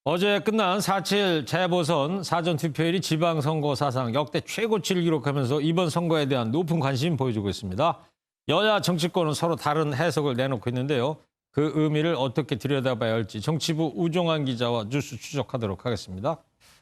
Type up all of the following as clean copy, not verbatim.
어제 끝난 4.7 재보선 사전투표율이 지방선거 사상 역대 최고치를 기록하면서 이번 선거에 대한 높은 관심 보여주고 있습니다. 여야 정치권은 서로 다른 해석을 내놓고 있는데요. 그 의미를 어떻게 들여다봐야 할지 정치부 우종환 기자와 뉴스 추적하도록 하겠습니다.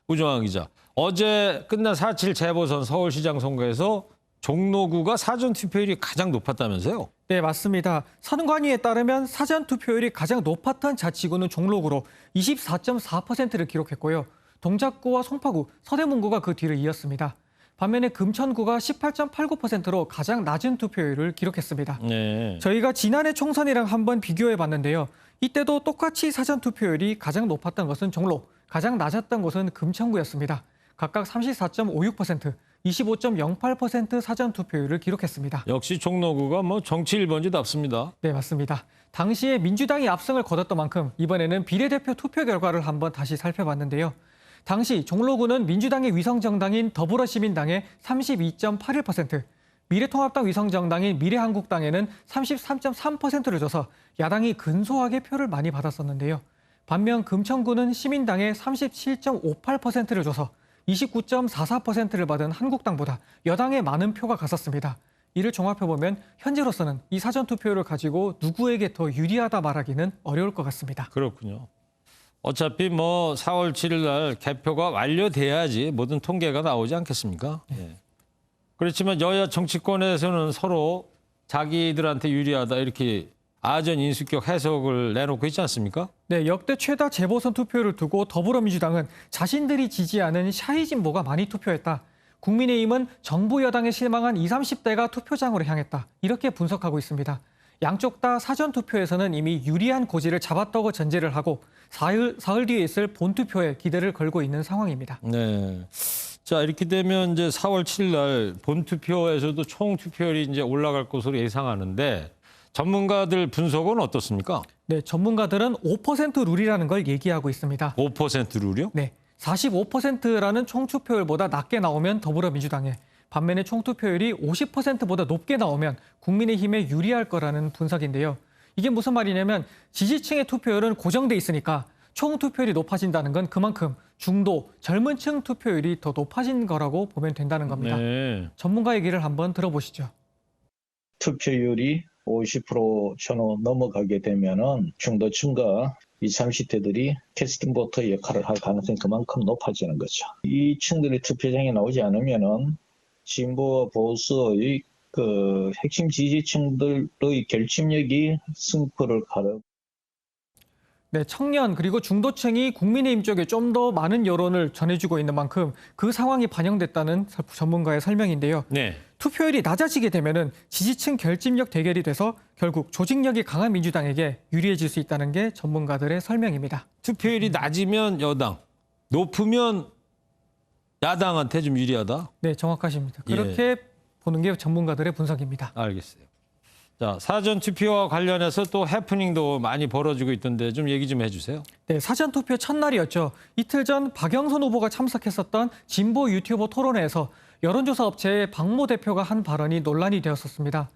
우종환 기자, 어제 끝난 4.7 재보선 서울시장 선거에서 종로구가 사전투표율이 가장 높았다면서요? 네, 맞습니다. 선관위에 따르면 사전투표율이 가장 높았던 자치구는 종로구로 24.4%를 기록했고요. 동작구와 송파구, 서대문구가 그 뒤를 이었습니다. 반면에 금천구가 18.89%로 가장 낮은 투표율을 기록했습니다. 네. 저희가 지난해 총선이랑 한번 비교해 봤는데요. 이때도 똑같이 사전투표율이 가장 높았던 것은 종로, 가장 낮았던 곳은 금천구였습니다. 각각 34.56%, 25.08% 사전투표율을 기록했습니다. 역시 종로구가 정치 1번지답습니다. 네, 맞습니다. 당시에 민주당이 압승을 거뒀던 만큼 이번에는 비례대표 투표 결과를 한번 다시 살펴봤는데요. 당시 종로구는 민주당의 위성정당인 더불어시민당에 32.81%, 미래통합당 위성정당인 미래한국당에는 33.3%를 줘서 야당이 근소하게 표를 많이 받았었는데요. 반면 금천구는 시민당에 37.58%를 줘서 29.44%를 받은 한국당보다 여당에 많은 표가 갔었습니다. 이를 종합해보면 현재로서는 이 사전투표를 가지고 누구에게 더 유리하다 말하기는 어려울 것 같습니다. 그렇군요. 어차피 4월 7일 날 개표가 완료돼야지 모든 통계가 나오지 않겠습니까? 네. 그렇지만 여야 정치권에서는 서로 자기들한테 유리하다 이렇게 아전인수격 해석을 내놓고 있지 않습니까? 네, 역대 최다 재보선 투표를 두고 더불어민주당은 자신들이 지지하는 샤이 진보가 많이 투표했다. 국민의힘은 정부 여당에 실망한 20, 30대가 투표장으로 향했다. 이렇게 분석하고 있습니다. 양쪽 다 사전투표에서는 이미 유리한 고지를 잡았다고 전제를 하고 사흘 뒤에 있을 본투표에 기대를 걸고 있는 상황입니다. 네. 자, 이렇게 되면 이제 4월 7일 날 본투표에서도 총 투표율이 이제 올라갈 것으로 예상하는데 전문가들 분석은 어떻습니까? 네, 전문가들은 5% 룰이라는 걸 얘기하고 있습니다. 5% 룰이요? 네, 45%라는 총투표율보다 낮게 나오면 더불어민주당에, 반면에 총투표율이 50%보다 높게 나오면 국민의힘에 유리할 거라는 분석인데요. 이게 무슨 말이냐면 지지층의 투표율은 고정돼 있으니까 총투표율이 높아진다는 건 그만큼 중도, 젊은 층 투표율이 더 높아진 거라고 보면 된다는 겁니다. 네. 전문가 얘기를 한번 들어보시죠. 투표율이 50% 전후 넘어가게 되면은 중도층과 20, 30대들이 캐스팅 보터 역할을 할 가능성이 그만큼 높아지는 거죠. 이 층들이 투표장에 나오지 않으면은 진보와 보수의 그 핵심 지지층들의 결집력이 승부를 가르. 네, 청년 그리고 중도층이 국민의힘 쪽에 좀 더 많은 여론을 전해주고 있는 만큼 그 상황이 반영됐다는 전문가의 설명인데요. 네. 투표율이 낮아지게 되면은 지지층 결집력 대결이 돼서 결국 조직력이 강한 민주당에게 유리해질 수 있다는 게 전문가들의 설명입니다. 투표율이 낮으면 여당, 높으면 야당한테 좀 유리하다? 네, 정확하십니다. 그렇게 보는 게 전문가들의 분석입니다. 알겠어요. 자, 사전투표와 관련해서 또 해프닝도 많이 벌어지고 있던데 좀 얘기 좀 해주세요. 네, 사전투표 첫날이었죠. 이틀 전 박영선 후보가 참석했었던 진보 유튜버 토론회에서 여론조사 업체의 박모 대표가 한 발언이 논란이 되었었습니다.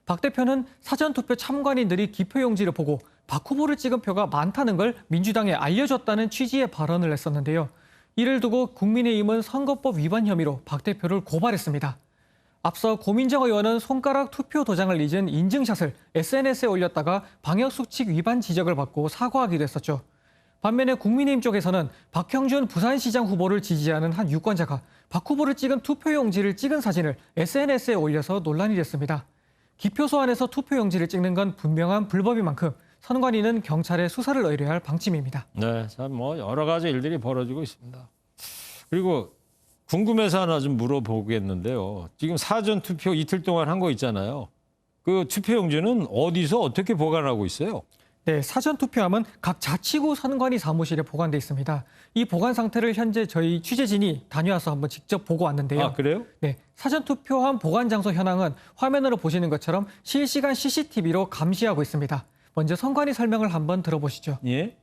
박 대표는 사전투표 참관인들이 기표용지를 보고 박 후보를 찍은 표가 많다는 걸 민주당에 알려줬다는 취지의 발언을 했었는데요. 이를 두고 국민의힘은 선거법 위반 혐의로 박 대표를 고발했습니다. 앞서 고민정 의원은 손가락 투표 도장을 잊은 인증샷을 SNS에 올렸다가 방역수칙 위반 지적을 받고 사과하기도 했었죠. 반면에 국민의힘 쪽에서는 박형준 부산시장 후보를 지지하는 한 유권자가 박 후보를 찍은 투표용지를 찍은 사진을 SNS에 올려서 논란이 됐습니다. 기표소 안에서 투표용지를 찍는 건 분명한 불법인 만큼 선관위는 경찰에 수사를 의뢰할 방침입니다. 네, 참 여러 가지 일들이 벌어지고 있습니다. 그리고 궁금해서 하나 좀 물어보겠는데요. 지금 사전투표 이틀 동안 한 거 있잖아요. 그 투표용지는 어디서 어떻게 보관하고 있어요? 네, 사전투표함은 각 자치구 선관위 사무실에 보관돼 있습니다. 이 보관 상태를 현재 저희 취재진이 다녀와서 한번 직접 보고 왔는데요. 아, 그래요? 네, 사전투표함 보관 장소 현황은 화면으로 보시는 것처럼 실시간 CCTV로 감시하고 있습니다. 먼저 선관위 설명을 한번 들어보시죠. 예.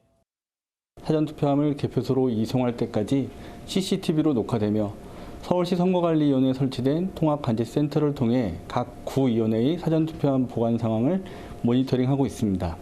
사전투표함을 개표소로 이송할 때까지 CCTV로 녹화되며 서울시 선거관리위원회에 설치된 통합간접센터를 통해 각 구위원회의 사전투표함 보관 상황을 모니터링하고 있습니다.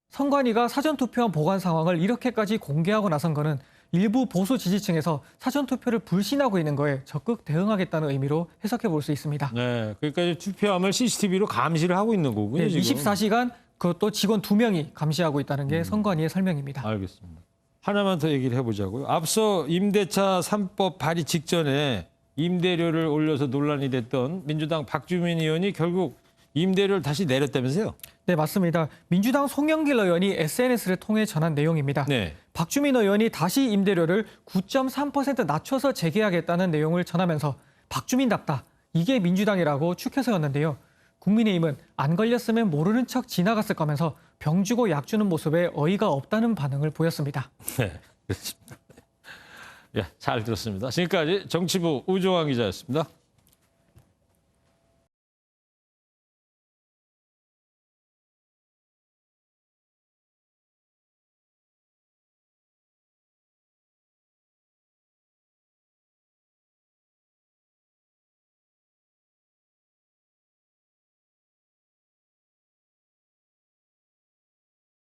선관위가 사전투표한 보관 상황을 이렇게까지 공개하고 나선 거는 일부 보수 지지층에서 사전투표를 불신하고 있는 거에 적극 대응하겠다는 의미로 해석해 볼 수 있습니다. 네, 그러니까 이제 투표함을 CCTV로 감시를 하고 있는 거군요. 네, 지금. 24시간 그것도 직원 2명이 감시하고 있다는 게 선관위의 설명입니다. 알겠습니다. 하나만 더 얘기를 해보자고요. 앞서 임대차 3법 발의 직전에 임대료를 올려서 논란이 됐던 민주당 박주민 의원이 결국 임대료를 다시 내렸다면서요? 네, 맞습니다. 민주당 송영길 의원이 SNS를 통해 전한 내용입니다. 네. 박주민 의원이 다시 임대료를 9.3% 낮춰서 재개하겠다는 내용을 전하면서 박주민답다. 이게 민주당이라고 축해서였는데요. 국민의힘은 안 걸렸으면 모르는 척 지나갔을 거면서 병 주고 약 주는 모습에 어이가 없다는 반응을 보였습니다. 네, 그렇습니다. 예, 잘 들었습니다. 지금까지 정치부 우종환 기자였습니다.